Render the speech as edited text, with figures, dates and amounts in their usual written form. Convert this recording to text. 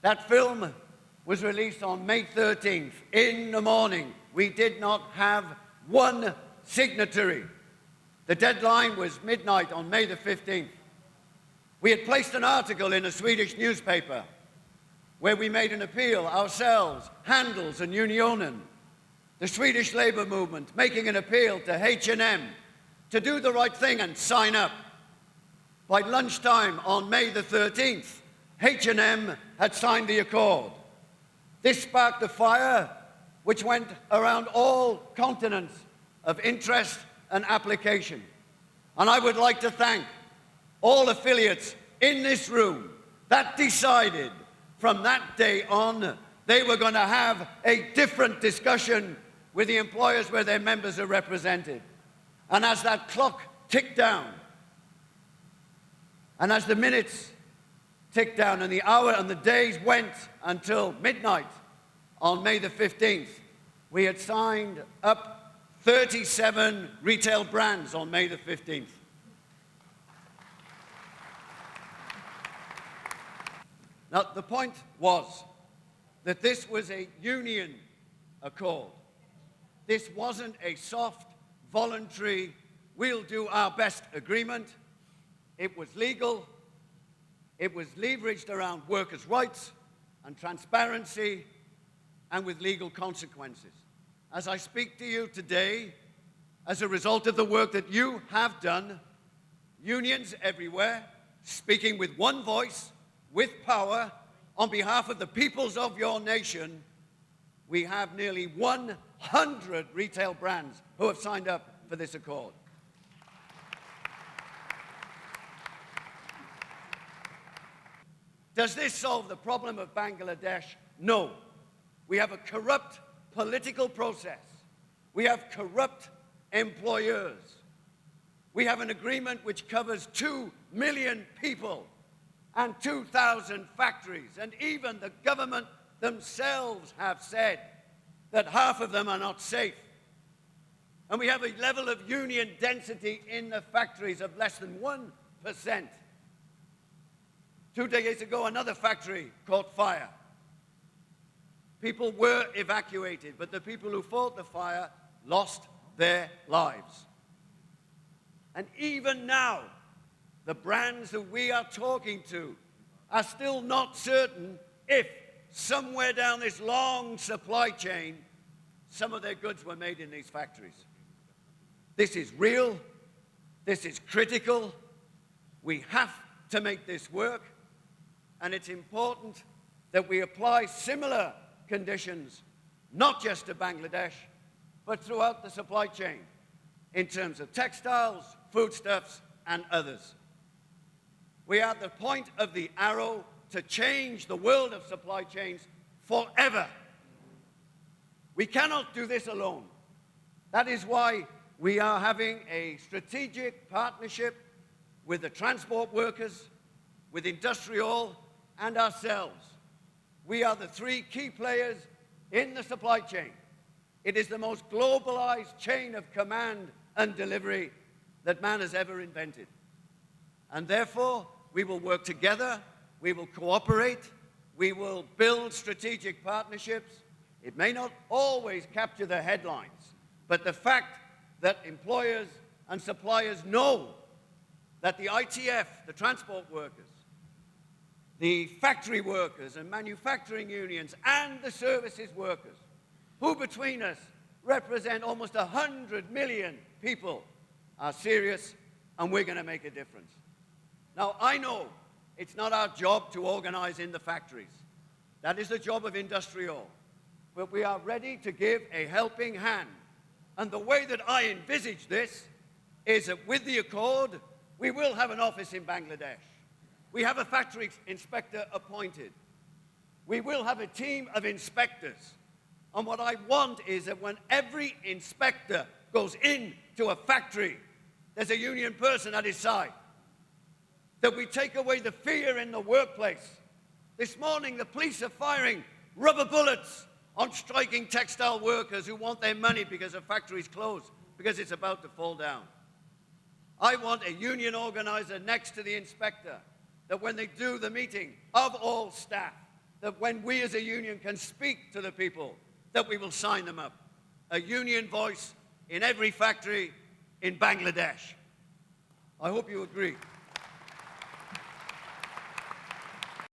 That film was released on May 13th in the morning. We did not have one signatory. The deadline was midnight on May the 15th. We had placed an article in a Swedish newspaper where we made an appeal ourselves, Handels and Unionen, the Swedish labor movement, making an appeal to H&M to do the right thing and sign up. By lunchtime on May the 13th, H&M had signed the accord. This sparked a fire which went around all continents of interest and application. And I would like to thank all affiliates in this room that decided from that day on they were going to have a different discussion with the employers where their members are represented. And as that clock ticked down, and as the minutes ticked down and the hour and the days went until midnight on May the 15th, we had signed up 37 retail brands on May the 15th. Now, the point was that this was a union accord. This wasn't a soft, voluntary, we'll do our best agreement. It was legal. It was leveraged around workers' rights and transparency and with legal consequences. As I speak to you today, as a result of the work that you have done, unions everywhere, speaking with one voice, with power, on behalf of the peoples of your nation, we have nearly 100 retail brands who have signed up for this accord. Does this solve the problem of Bangladesh? No. We have a corrupt political process. We have corrupt employers. We have an agreement which covers 2 million people and 2,000 factories. And even the government themselves have said that half of them are not safe. And we have a level of union density in the factories of less than 1%. 2 days ago, another factory caught fire. People were evacuated, but the people who fought the fire lost their lives. And even now, the brands that we are talking to are still not certain if somewhere down this long supply chain, some of their goods were made in these factories. This is real. This is critical. We have to make this work. And it's important that we apply similar conditions, not just to Bangladesh, but throughout the supply chain, in terms of textiles, foodstuffs, and others. We are at the point of the arrow to change the world of supply chains forever. We cannot do this alone. That is why we are having a strategic partnership with the transport workers, with industrial, and ourselves. We are the 3 key players in the supply chain. It is the most globalized chain of command and delivery that man has ever invented. And therefore, we will work together, we will cooperate, we will build strategic partnerships. It may not always capture the headlines, but the fact that employers and suppliers know that the ITF, the transport workers, the factory workers and manufacturing unions and the services workers, who between us represent almost 100 million people, are serious, and we're going to make a difference. Now, I know it's not our job to organize in the factories. That is the job of industrial. But we are ready to give a helping hand. And the way that I envisage this is that with the accord, we will have an office in Bangladesh. We have a factory inspector appointed. We will have a team of inspectors. And what I want is that when every inspector goes into a factory, there's a union person at his side. That we take away the fear in the workplace. This morning, the police are firing rubber bullets on striking textile workers who want their money because the factory's closed, because it's about to fall down. I want a union organizer next to the inspector, that when they do the meeting of all staff, that when we as a union can speak to the people, that we will sign them up. A union voice in every factory in Bangladesh. I hope you agree.